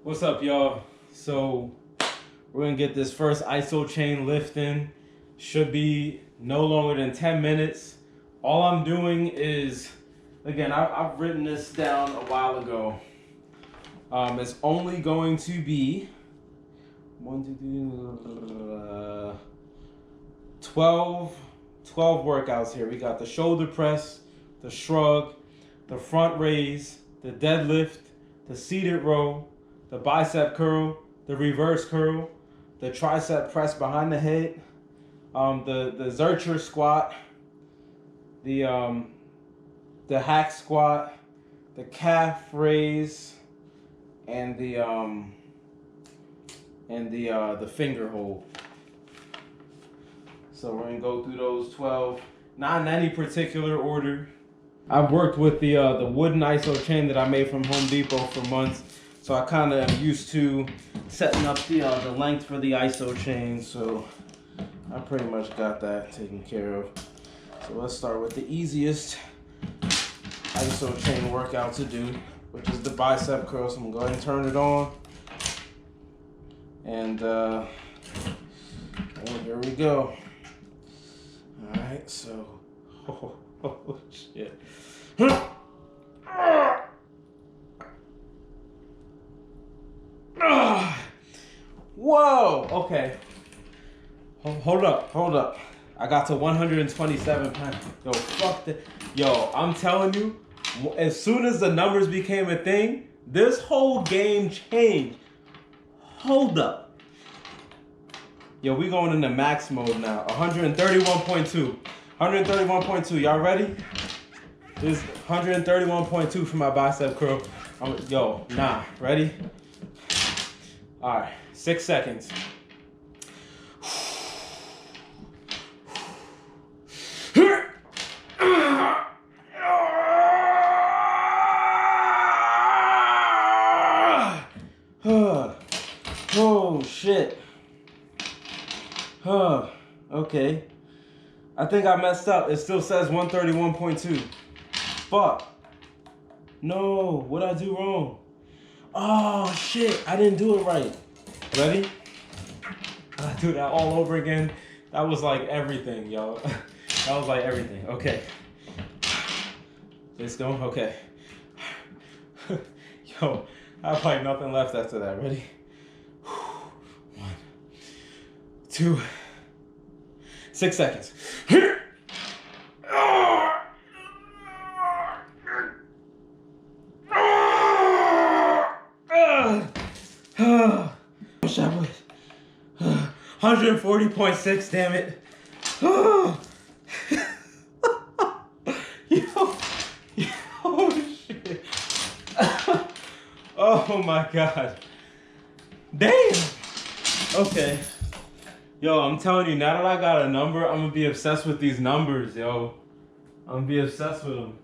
What's up, y'all? So we're gonna get this first Isochain lift in. Should be no longer than 10 minutes. All I'm doing is, again, I've written this down a while ago. It's only going to be 12 workouts here. We got the shoulder press, the shrug, the front raise, the deadlift, the seated row, the bicep curl, the reverse curl, the tricep press behind the head, the Zercher squat, the hack squat, the calf raise, and the finger hold. So we're gonna go through those 12, not in any particular order. I've worked with the wooden Isochain that I made from Home Depot for months, so I kind of am used to setting up the length for the Isochain. So I pretty much got that taken care of. So let's start with the easiest Isochain workout to do, which is the bicep curl. So I'm going to go ahead and turn it on, and here we go. All right, so oh shit. Whoa, okay. Hold up. I got to 127 pounds. Yo, fuck that. Yo, I'm telling you, as soon as the numbers became a thing, this whole game changed. Hold up. Yo, we going into max mode now. 131.2. 131.2. Y'all ready? This is 131.2 for my bicep curl. Yo, nah. Ready? All right. 6 seconds. Oh shit. Okay. I think I messed up. It still says 131.2. Fuck. No, what'd I do wrong? Oh shit, I didn't do it right. Ready? I do that all over again. That was like everything, yo. That was like everything. Okay. Let's go. Okay. Yo, I have like nothing left after that. Ready? 1, 2, 6 seconds. Wish I would. 140.6, damn it. Yo, shit. Oh my god. Damn. Okay. Yo, I'm telling you, now that I got a number, I'm gonna be obsessed with these numbers, yo. I'm gonna be obsessed with them.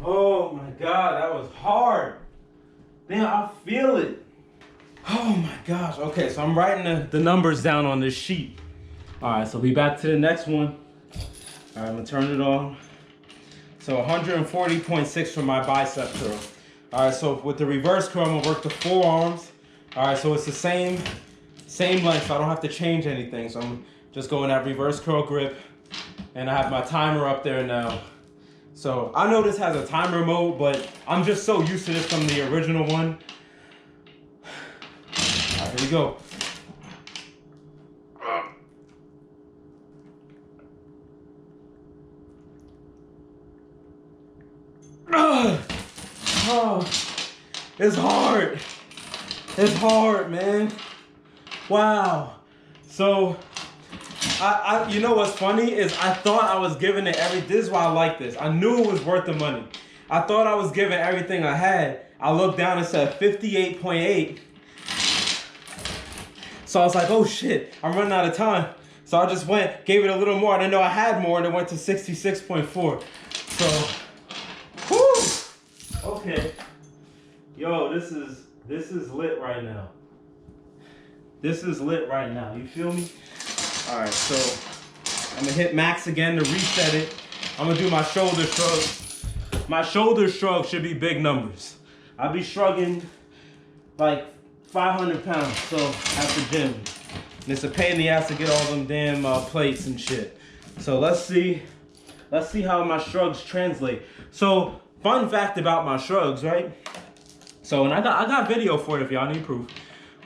Oh my god, that was hard. Damn, I feel it. Oh my gosh. Okay, so I'm writing the numbers down on this sheet. All right, so be back to the next one. All right, I'm gonna turn it on. So 140.6 for my bicep curl. All right, so with the reverse curl, I'm gonna work the forearms. All right, so it's the same length, so I don't have to change anything. So I'm just going that reverse curl grip, and I have my timer up there now. So I know this has a timer mode, but I'm just so used to this from the original one. All right, here we go. Oh, it's hard. It's hard, man. Wow. So, you know what's funny is I thought I was giving it this is why I like this. I knew it was worth the money. I thought I was giving everything I had. I looked down and said 58.8. So I was like, oh shit, I'm running out of time. So I just gave it a little more. I didn't know I had more, and it went to 66.4. So, whew. Okay. Yo, this is lit right now. This is lit right now. You feel me? All right, so I'm gonna hit max again to reset it. I'm gonna do my shoulder shrug. My shoulder shrug should be big numbers. I'll be shrugging like 500 pounds, so at the gym. And it's a pain in the ass to get all them damn plates and shit. So let's see how my shrugs translate. So fun fact about my shrugs, right? So, and I got video for it if y'all need proof.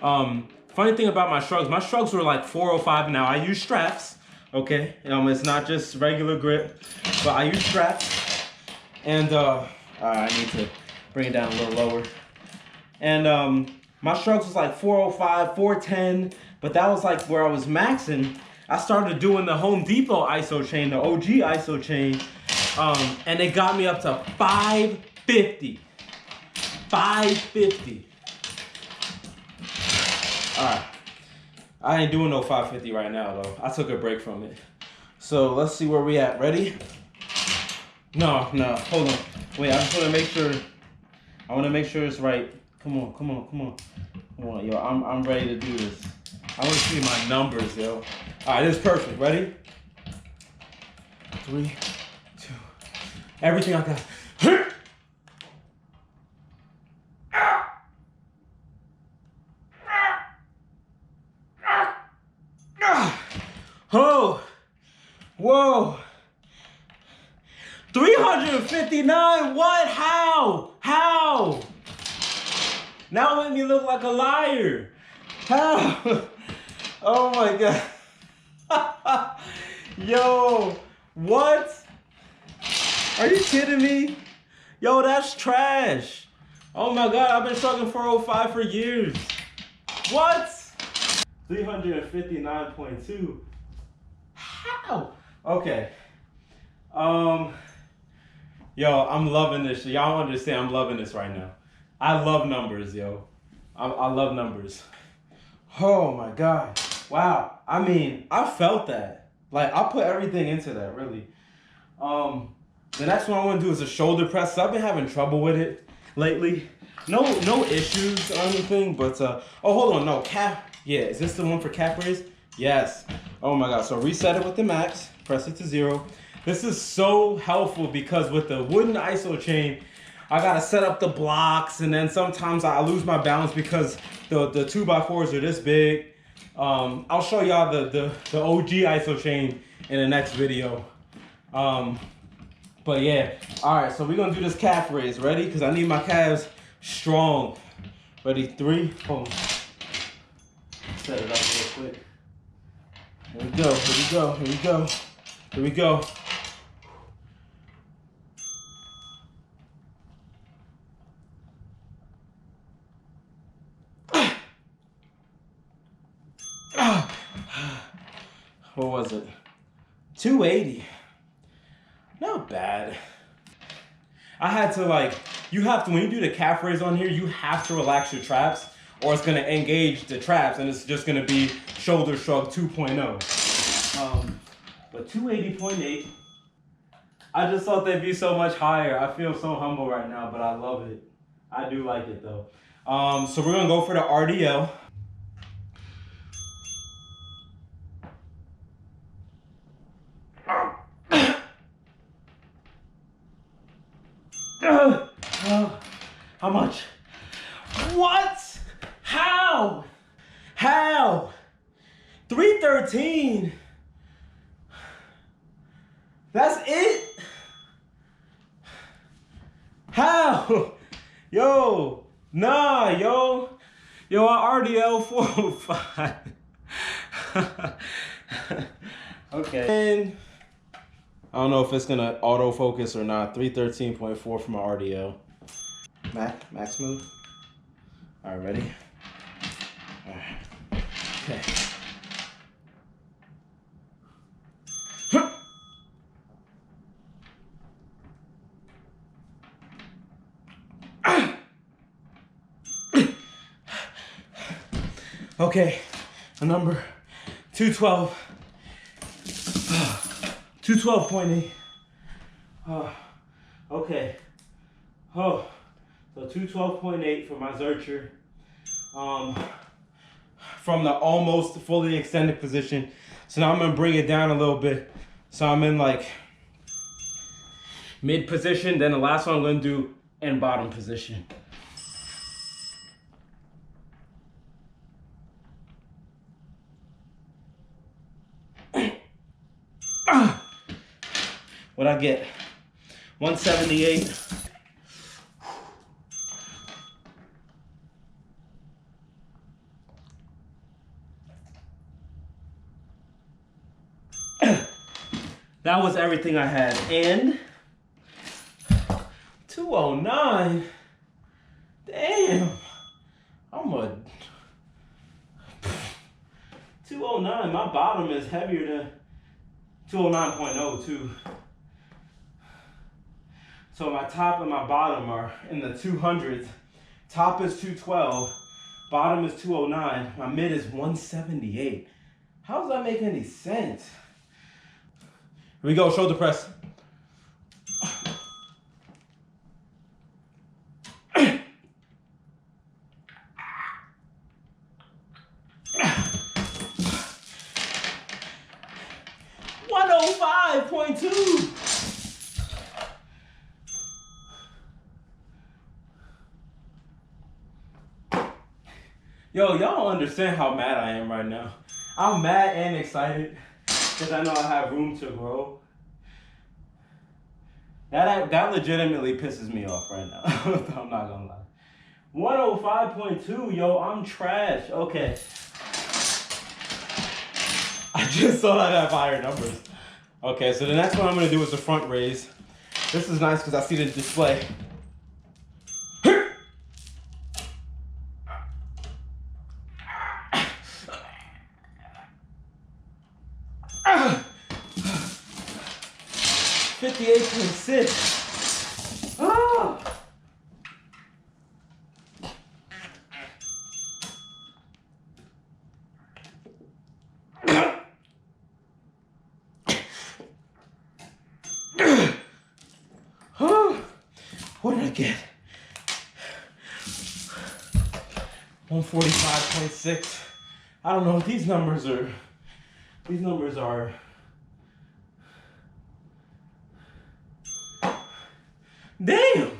Funny thing about my shrugs were like 405. Now I use straps, okay? It's not just regular grip, but I use straps. And I need to bring it down a little lower. And my shrugs was like 405, 410, but that was like where I was maxing. I started doing the Home Depot Isochain, the OG Isochain, and it got me up to 550. 550. All right. I ain't doing no 550 right now though. I took a break from it. So let's see where we at. Ready? No, hold on. Wait, I just want to make sure. I want to make sure it's right. Come on, yo. I'm ready to do this. I want to see my numbers, yo. All right, this is perfect. Ready? 3, 2. Everything I got. Oh, whoa. 359, what? How? Now let me look like a liar. How? Oh my God. Yo, what? Are you kidding me? Yo, that's trash. Oh my God, I've been struggling 405 for years. What? 359.2. How? Okay. Yo, I'm loving this. Y'all understand I'm loving this right now. I love numbers, yo. I love numbers. Oh my God. Wow. I mean, I felt that. Like, I put everything into that, really. The next one I want to do is a shoulder press. I've been having trouble with it lately. No issues or anything, but, oh, hold on. No, calf. Yeah, is this the one for calf raise? Yes. Oh my God. So reset it with the max. Press it to 0. This is so helpful because with the wooden Isochain, I gotta set up the blocks, and then sometimes I lose my balance because the 2x4s are this big. I'll show y'all the OG Isochain in the next video. But yeah, all right. So we're gonna do this calf raise. Ready? Because I need my calves strong. Ready? 3. Hold on. Set it up real quick. Here we go. Here we go. What was it? 280. Not bad. I had to when you do the calf raise on here, you have to relax your traps or it's gonna engage the traps and it's just gonna be shoulder shrug 2.0. But 280.8, I just thought they'd be so much higher. I feel so humble right now, but I love it. I do like it though. So we're gonna go for the RDL. How much? What? How? 313. That's it? How? Yo, nah, yo. Yo, I RDL 405. Okay. And I don't know if it's gonna autofocus or not. 313.4 for my RDL. Max move. All right, ready? All right. Okay. Okay, a number 212. 212.8. Okay. Oh, so 212.8 for my Zercher. From the almost fully extended position. So now I'm gonna bring it down a little bit. So I'm in like mid position. Then the last one I'm gonna do in bottom position. What'd I get? 178. That was everything I had. And 209. Damn. I'm a 209. My bottom is heavier than 209.0 too. So my top and my bottom are in the 200s. Top is 212. Bottom is 209. My mid is 178. How does that make any sense? Here we go, shoulder press. .2. Yo, y'all don't understand how mad I am right now. I'm mad and excited because I know I have room to grow. That legitimately pisses me off right now. I'm not gonna lie. 105.2, yo, I'm trash. Okay. I just thought I'd have higher numbers. Okay, so the next one I'm gonna do is the front raise. This is nice because I see the display. 58.6. Ah! What did I get? 145.6. I don't know what these numbers are. These numbers are. Damn!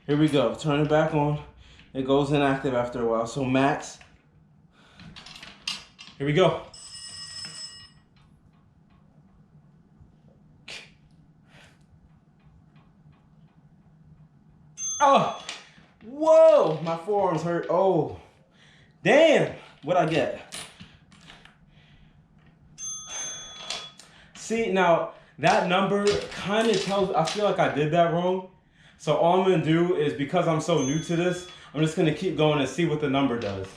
Here we go. Turn it back on. It goes inactive after a while. So max. Here we go. Oh! Whoa! My forearms hurt. Oh. Damn! What'd I get? See, now, that number kind of tells, I feel like I did that wrong. So all I'm gonna do is, because I'm so new to this, I'm just gonna keep going and see what the number does.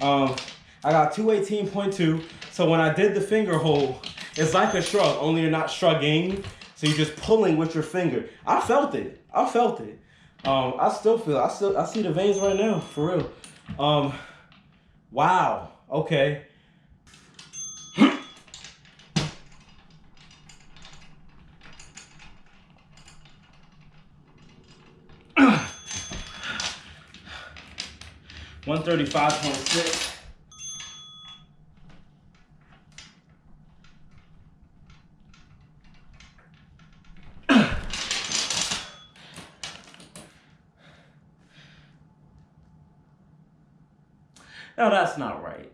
I got 218.2. So when I did the finger hold, it's like a shrug, only you're not shrugging. So you're just pulling with your finger. I felt it. I felt it. I still feel it. I see the veins right now, for real. Wow. Okay. $135.6. Now that's not right.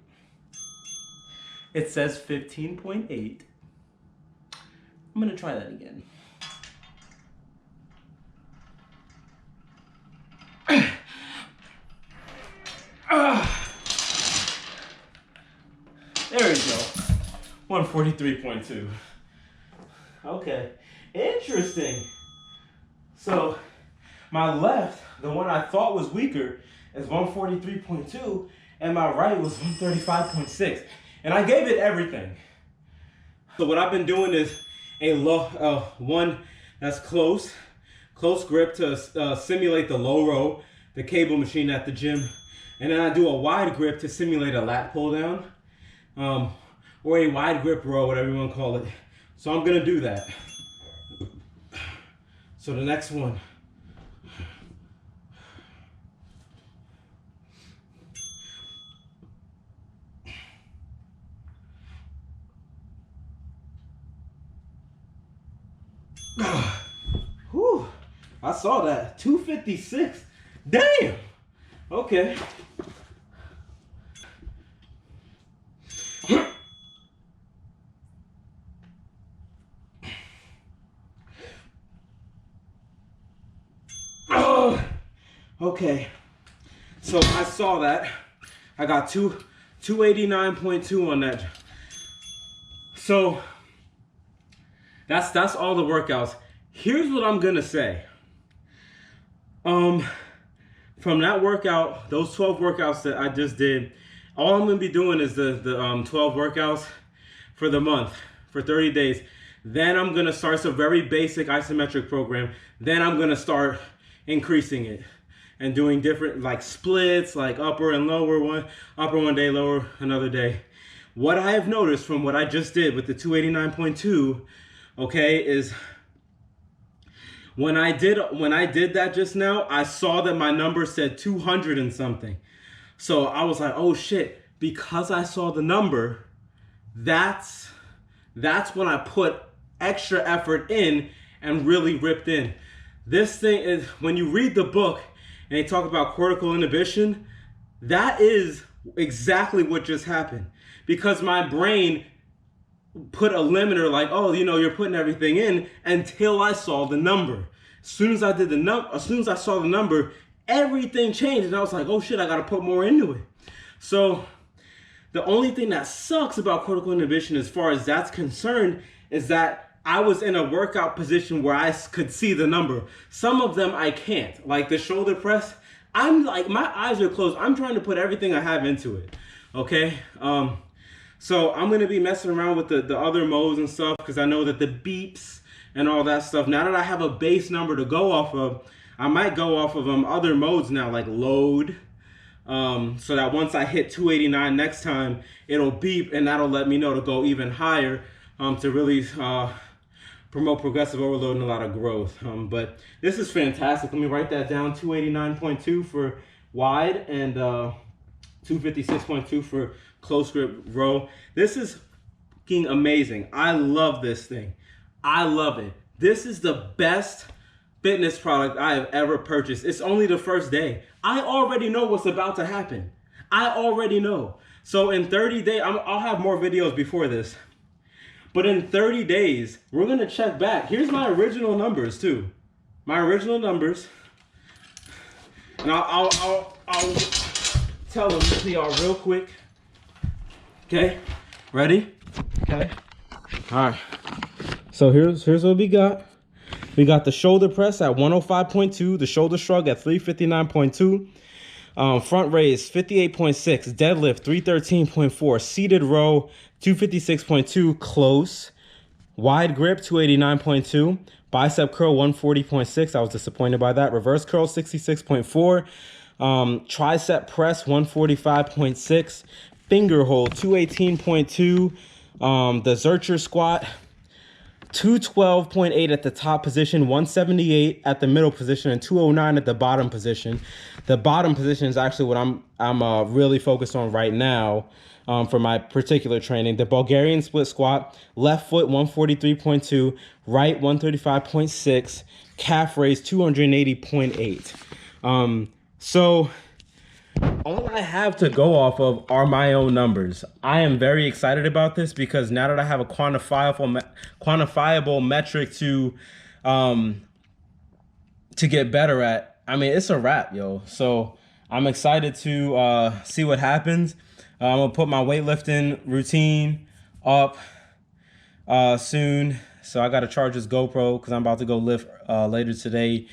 It says 15.8. I'm gonna try that again. There we go. 143.2. Okay. Interesting. So my left, the one I thought was weaker, is 143.2, and my right was 135.6. And I gave it everything. So what I've been doing is a low, one that's close grip to simulate the low row, the cable machine at the gym. And then I do a wide grip to simulate a lat pull down, or a wide grip row, whatever you want to call it. So I'm gonna do that. So the next one. Whew, I saw that. 256. Damn. Okay. Okay, so I saw that. I got 289.2 on that. So that's all the workouts. Here's what I'm gonna say. From that workout, those 12 workouts that I just did, all I'm gonna be doing is the 12 workouts for the month, for 30 days. Then I'm gonna start, it's a very basic isometric program. Then I'm gonna start increasing it and doing different like splits, like upper and lower, upper one day, lower another day. What I have noticed from what I just did with the 289.2, okay, is when I did that just now, I saw that my number said 200 and something. So I was like, oh shit, because I saw the number, that's when I put extra effort in and really ripped in. This thing is, when you read the book and they talk about cortical inhibition, that is exactly what just happened. Because my brain put a limiter like, oh, you know, you're putting everything in, until I saw the number. As soon as I saw the number, everything changed, and I was like, oh shit, I gotta put more into it. So the only thing that sucks about cortical inhibition as far as that's concerned is that I was in a workout position where I could see the number. Some of them I can't, like the shoulder press. I'm like, my eyes are closed. I'm trying to put everything I have into it, okay? So I'm gonna be messing around with the other modes and stuff, because I know that the beeps and all that stuff, now that I have a base number to go off of, I might go off of other modes now, like load, so that once I hit 289 next time, it'll beep and that'll let me know to go even higher, to really promote progressive overload and a lot of growth. But this is fantastic. Let me write that down, 289.2 for wide and 256.2 for close grip row. This is fucking amazing. I love this thing. I love it. This is the best fitness product I have ever purchased. It's only the first day. I already know what's about to happen. I already know. So in 30 days, I'll have more videos before this. But in 30 days, we're gonna check back. Here's my original numbers too. My original numbers. And I'll tell them to y'all real quick. Okay, ready? Okay. All right. So here's what we got. We got the shoulder press at 105.2, the shoulder shrug at 359.2, front raise 58.6, deadlift 313.4, seated row 256.2, close, wide grip 289.2, bicep curl 140.6. I was disappointed by that. Reverse curl 66.4, tricep press 145.6, finger hold 218.2, the Zercher squat 212.8 at the top position, 178 at the middle position, and 209 at the bottom position. The bottom position is actually what I'm really focused on right now for my particular training. The Bulgarian Split Squat, left foot 143.2, right 135.6, calf raise 280.8. So all I have to go off of are my own numbers. I am very excited about this because now that I have a quantifiable metric to get better at, I mean, it's a wrap, yo. So I'm excited to see what happens. I'm gonna put my weightlifting routine up soon. So I gotta charge this GoPro because I'm about to go lift later today.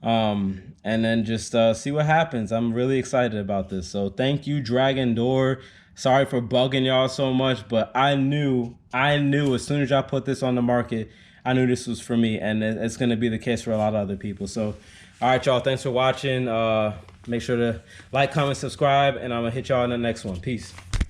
And then just see what happens. I'm really excited about this. So thank you, Dragon Door. Sorry for bugging y'all so much, but I knew as soon as y'all put this on the market, I knew this was for me, and it's gonna be the case for a lot of other people. So all right, y'all, thanks for watching. Make sure to like, comment, subscribe, and I'm gonna hit y'all in the next one. Peace.